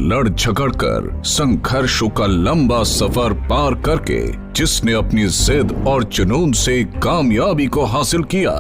लड़ झगड़ कर संघर्षों का लंबा सफर पार करके जिसने अपनी जिद और जुनून से कामयाबी को हासिल किया,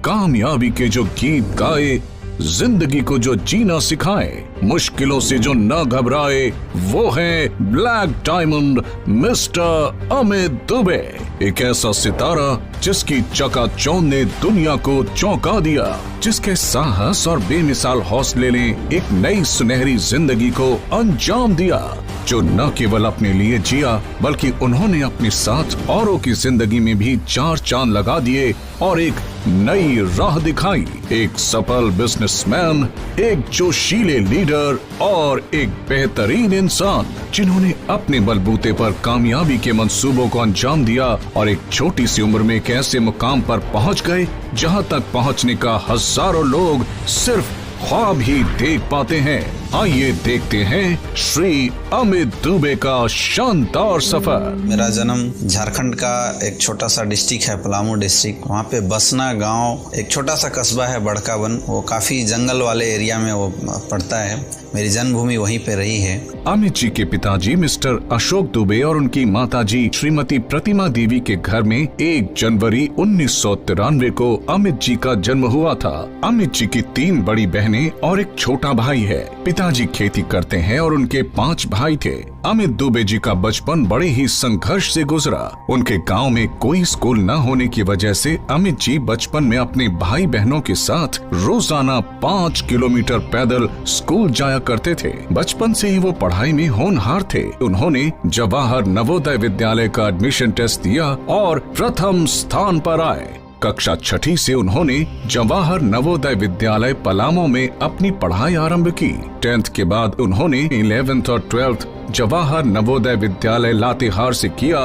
कामयाबी के जो गीत गाए, जिंदगी को जो जीना सिखाए, मुश्किलों से जो न घबराए, वो है black diamond mister Amit Dubey. एक ऐसा सितारा जिसकी चकाचौंध ने दुनिया को चौंका दिया, जिसके साहस और बेमिसाल हौसले ने एक नई सुनहरी जिंदगी को अंजाम दिया, जो न केवल अपने लिए जिया बल्कि उन्होंने अपने साथ औरों की जिंदगी में भी चार चांद लगा दिए और एक नई राह दिखाई। एक सफल बिजनेसमैन, एक जोशीले लीडर और एक बेहतरीन इंसान जिन्होंने अपने बलबूते पर कामयाबी के मंसूबों को अंजाम दिया और एक छोटी सी उम्र में एक ऐसे मुकाम पर पहुंच गए जहां तक पहुंचने का हजारों लोग सिर्फ ख्वाब ही देख पाते हैं। आइए देखते हैं श्री अमित दुबे का शानदार सफर। मेरा जन्म झारखंड का एक छोटा सा डिस्ट्रिक्ट है, पलामू डिस्ट्रिक्ट। वहाँ पे बसना गांव एक छोटा सा कस्बा है, बड़कावन। वो काफी जंगल वाले एरिया में वो पड़ता है। मेरी जन्मभूमि वहीं पे रही है। अमित जी के पिताजी मिस्टर अशोक दुबे और उनकी माताजी श्रीमती प्रतिमा देवी के घर में 1 जनवरी 1993 को अमित जी का जन्म हुआ था। अमित जी की 3 बड़ी बहनें और एक छोटा भाई है। पिताजी खेती करते हैं और उनके 5 भाई थे। अमित दुबे जी का बचपन बड़े ही संघर्ष से गुजरा। उनके गांव में कोई स्कूल न होने की वजह से अमित जी बचपन में अपने भाई बहनों के साथ रोजाना 5 किलोमीटर पैदल स्कूल जाया करते थे। बचपन से ही वो पढ़ाई में होनहार थे। उन्होंने जवाहर नवोदय विद्यालय का एडमिशन टेस्ट दिया और प्रथम स्थान पर आए। कक्षा 6ठी से उन्होंने जवाहर नवोदय विद्यालय पलामू में अपनी पढ़ाई आरंभ की। 10th के बाद उन्होंने 11th और 12th जवाहर नवोदय विद्यालय लातेहार से किया।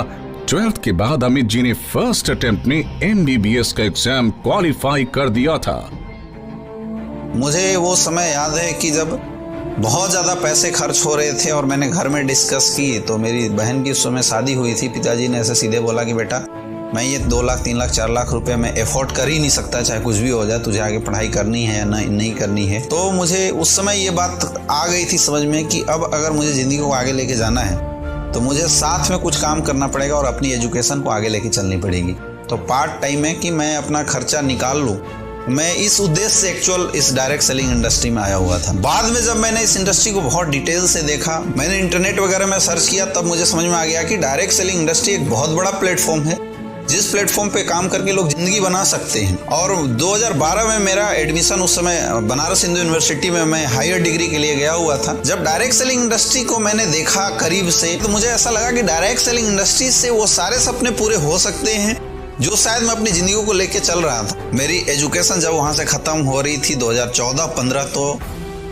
12th के बाद अमित जी ने फर्स्ट अटेम्प्ट में MBBS का एग्जाम क्वालिफाई कर दिया था। मुझे वो समय याद है कि जब बहुत ज्यादा पैसे खर्च हो रहे थे और मैंने घर में डिस्कस की, तो मेरी बहन की उस समय शादी हुई थी। पिताजी ने ऐसे सीधे बोला कि बेटा, मैं ये 2 लाख 3 लाख 4 लाख रुपए में एफोर्ड कर ही नहीं सकता, चाहे कुछ भी हो जाए, तुझे आगे पढ़ाई करनी है या नहीं करनी है। तो मुझे उस समय ये बात आ गई थी समझ में कि अब अगर मुझे जिंदगी को आगे लेके जाना है तो मुझे साथ में कुछ काम करना पड़ेगा और अपनी एजुकेशन को आगे लेके चलनी पड़ेगी। तो पार्ट टाइम है कि मैं अपना खर्चा निकाल लूँ। मैं इस उद्देश्य से एक्चुअल इस डायरेक्ट सेलिंग इंडस्ट्री में आया हुआ था। बाद में जब मैंने इस इंडस्ट्री को बहुत डिटेल से देखा, मैंने इंटरनेट वगैरह में सर्च किया, तब मुझे समझ में आ गया कि डायरेक्ट सेलिंग इंडस्ट्री एक बहुत बड़ा प्लेटफॉर्म है, जिस प्लेटफॉर्म पे काम करके लोग जिंदगी बना सकते हैं। और 2012 में मेरा एडमिशन, उस समय बनारस हिंदू यूनिवर्सिटी में मैं हायर डिग्री के लिए गया हुआ था। जब डायरेक्ट सेलिंग इंडस्ट्री को मैंने देखा करीब से, तो मुझे ऐसा लगा कि डायरेक्ट सेलिंग इंडस्ट्री से वो सारे सपने पूरे हो सकते हैं जो शायद मैं अपनी जिंदगी को लेके चल रहा था। मेरी एजुकेशन जब वहां से खत्म हो रही थी 2014-15, तो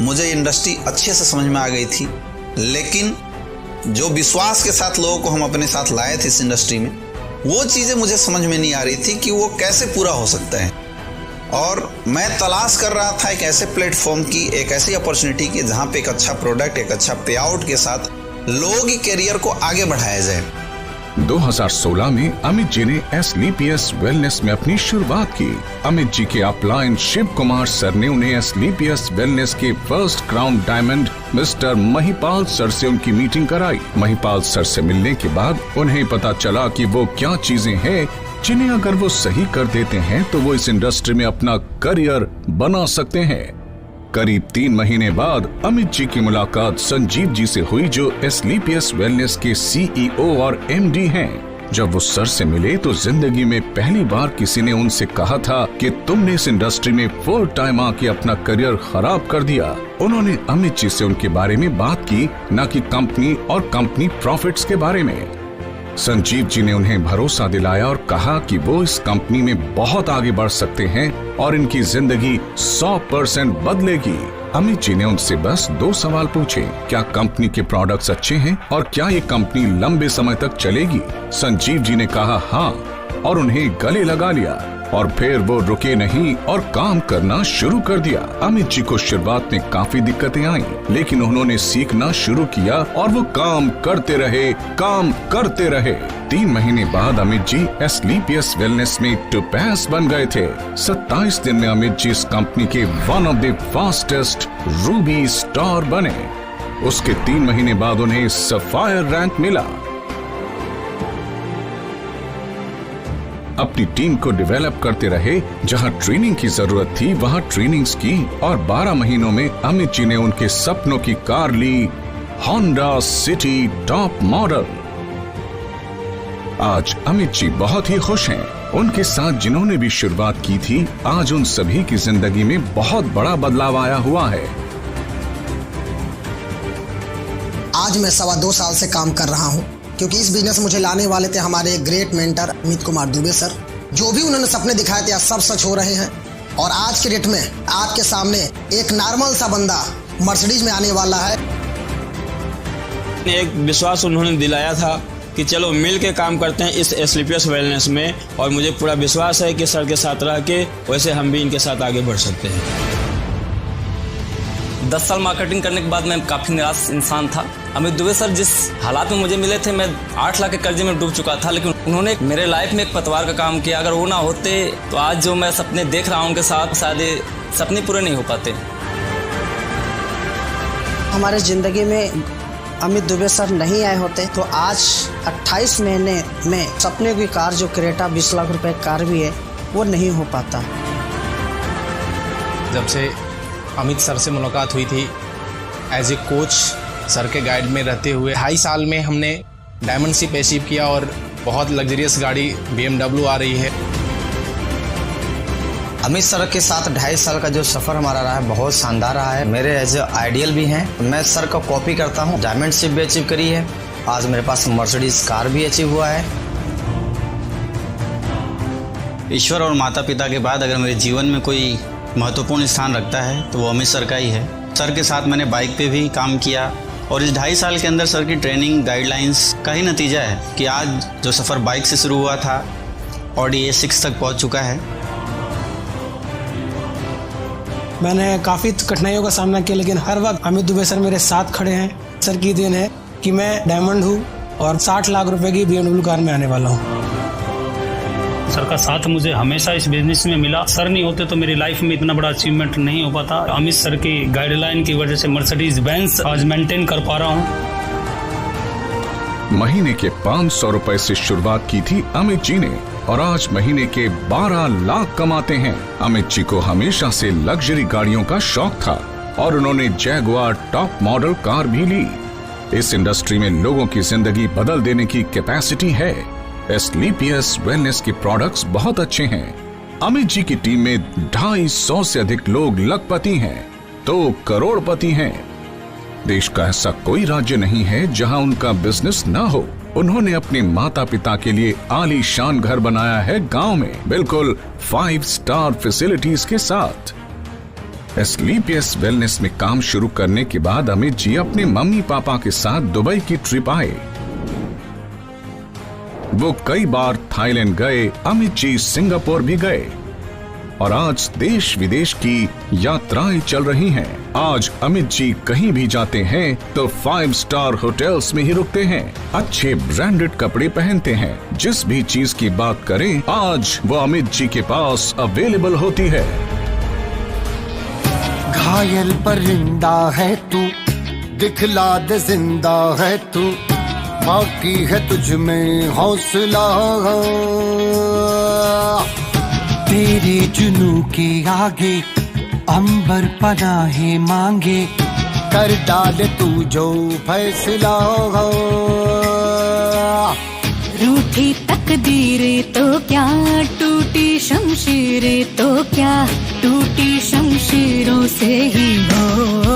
मुझे इंडस्ट्री अच्छे से समझ में आ गई थी। लेकिन जो विश्वास के साथ लोगों को हम अपने साथ लाए थे इस इंडस्ट्री में, वो चीजें मुझे समझ में नहीं आ रही थी कि वो कैसे पूरा हो सकता है। और मैं तलाश कर रहा था एक ऐसे प्लेटफॉर्म की, एक ऐसी अपॉर्चुनिटी की जहां पे एक अच्छा प्रोडक्ट, एक अच्छा पे आउट के साथ लोगों की करियर को आगे बढ़ाया जाए। 2016 में अमित जी ने SLPS वेलनेस में अपनी शुरुआत की। अमित जी के अपलाइन शिव कुमार सर ने उन्हें SLPS वेलनेस के first crown diamond mister Mahipal sir से उनकी मीटिंग कराई। महिपाल सर से मिलने के बाद उन्हें पता चला कि वो क्या चीजें हैं जिन्हें अगर वो सही कर देते हैं तो वो इस इंडस्ट्री में अपना करियर बना सकते हैं। करीब 3 महीने बाद अमित जी की मुलाकात संजीव जी से हुई, जो SLPS वेलनेस के CEO और MD हैं। जब वो सर से मिले तो जिंदगी में पहली बार किसी ने उनसे कहा था कि तुमने इस इंडस्ट्री में फुल टाइम आके अपना करियर खराब कर दिया। उन्होंने अमित जी से उनके बारे में बात की, न कि कंपनी और कंपनी प्रॉफिट्स के बारे में। संजीव जी ने उन्हें भरोसा दिलाया और कहा कि वो इस कंपनी में बहुत आगे बढ़ सकते हैं और इनकी जिंदगी 100% बदलेगी। अमित जी ने उनसे बस 2 सवाल पूछे, क्या कंपनी के प्रोडक्ट्स अच्छे हैं और क्या ये कंपनी लंबे समय तक चलेगी। संजीव जी ने कहा हाँ और उन्हें गले लगा लिया और फिर वो रुके नहीं और काम करना शुरू कर दिया। अमित जी को शुरुआत में काफी दिक्कतें आई, लेकिन उन्होंने सीखना शुरू किया और वो काम करते रहे। 3 महीने बाद अमित जी SLPS वेलनेस में टोपैज बन गए थे। 27 दिन में अमित जी इस कंपनी के one of the fastest Ruby star बने। उसके 3 महीने बाद उन्हें सफायर रैंक मिला। अपनी टीम को डेवलप करते रहे, जहां ट्रेनिंग की जरूरत थी वहां ट्रेनिंग्स की, और 12 महीनों में अमित जी ने उनके सपनों की कार ली, होंडा सिटी टॉप मॉडल। आज अमित जी बहुत ही खुश हैं। उनके साथ जिन्होंने भी शुरुआत की थी, आज उन सभी की जिंदगी में बहुत बड़ा बदलाव आया हुआ है। आज मैं 2.25 साल से काम कर रहा हूं, क्योंकि इस बिजनेस मुझे लाने वाले थे हमारे great mentor Amit Kumar Dubey sir. जो भी उन्होंने सपने दिखाए थे आज सब सच हो रहे हैं, और आज के डेट में आपके सामने एक नॉर्मल सा बंदा मर्सिडीज में आने वाला है। एक विश्वास उन्होंने दिलाया था कि चलो मिल के काम करते हैं इस SLPS वेलनेस में, और मुझे पूरा विश्वास है कि सर के साथ रह के वैसे हम भी इनके साथ आगे बढ़ सकते हैं। 10 साल मार्केटिंग करने के बाद मैं काफ़ी निराश इंसान था। अमित दुबे सर जिस हालात में मुझे मिले थे, मैं 8 लाख के कर्जे में डूब चुका था, लेकिन उन्होंने मेरे लाइफ में एक पतवार का काम किया। अगर वो ना होते तो आज जो मैं सपने देख रहा हूँ उनके साथ, शायद ये सपने पूरे नहीं हो पाते। हमारे ज़िंदगी में अमित दुबे सर नहीं आए होते तो आज 28 महीने में सपने की कार जो क्रेटा 20 लाख रुपए कार भी है वो नहीं हो पाता। जब से अमित सर से मुलाकात हुई थी एज ए कोच, सर के गाइड में रहते हुए 2.5 साल में हमने डायमंड शिप अचीव किया, और बहुत लग्जरियस गाड़ी BMW आ रही है। अमित सर के साथ 2.5 साल का जो सफ़र हमारा रहा है बहुत शानदार रहा है। मेरे एज आइडियल भी हैं। मैं सर का कॉपी करता हूं। डायमंड शिप भी अचीव करी है, आज मेरे पास मर्सिडीज कार भी अचीव हुआ है। ईश्वर और माता पिता के बाद अगर मेरे जीवन में कोई महत्वपूर्ण स्थान रखता है तो वो अमित सर का ही है। सर के साथ मैंने बाइक पे भी काम किया, और इस 2.5 साल के अंदर सर की ट्रेनिंग गाइडलाइंस का ही नतीजा है कि आज जो सफ़र बाइक से शुरू हुआ था ऑडी A6 तक पहुंच चुका है। मैंने काफ़ी कठिनाइयों का सामना किया, लेकिन हर वक्त अमित दुबे सर मेरे साथ खड़े हैं। सर की देन है कि मैं डायमंड हूँ और 60 लाख रुपए की BMW कार में आने वाला हूँ। सर का साथ मुझे हमेशा इस बिजनेस में मिला। सर नहीं होते तो मेरी लाइफ में इतना बड़ा अचीवमेंट नहीं हो पाता। अमित सर की गाइडलाइन की वजह से मर्सिडीज बेंज आज मेंटेन कर पा रहा हूँ। महीने के 500 रुपए से शुरुआत की थी अमित जी ने, और आज महीने के 12 लाख कमाते हैं। अमित जी को हमेशा से लग्जरी गाड़ियों का शौक था, और उन्होंने जैगुआर टॉप मॉडल कार भी ली। इस इंडस्ट्री में लोगों की जिंदगी बदल देने की कैपेसिटी है। SLPS वेलनेस के प्रोडक्ट्स बहुत अच्छे हैं। अमित जी की टीम में 250 से अधिक लोग लखपति हैं तो करोड़पति हैं। देश का ऐसा कोई राज्य नहीं है जहां उनका बिजनेस ना हो। उन्होंने अपने माता पिता के लिए आलीशान घर बनाया है गांव में, बिल्कुल 5 स्टार फैसिलिटीज के साथ। SLPS वेलनेस में काम शुरू करने के बाद अमित जी अपने मम्मी पापा के साथ दुबई की ट्रिप आए। वो कई बार थाईलैंड गए, अमित जी सिंगापुर भी गए, और आज देश विदेश की यात्राएं चल रही हैं। आज अमित जी कहीं भी जाते हैं तो 5 स्टार होटल्स में ही रुकते हैं, अच्छे ब्रांडेड कपड़े पहनते हैं। जिस भी चीज की बात करें आज वो अमित जी के पास अवेलेबल होती है। घायल परिंदा है तू, दिखला दे जिंदा है तू, बाकी है तुझ में हौसला। तेरे जुनू के आगे अंबर पनाहे मांगे, कर डाले तू जो फैसला। रूठी तकदीरें तो क्या, टूटी शमशीरें तो क्या, टूटी शमशीरों से ही हो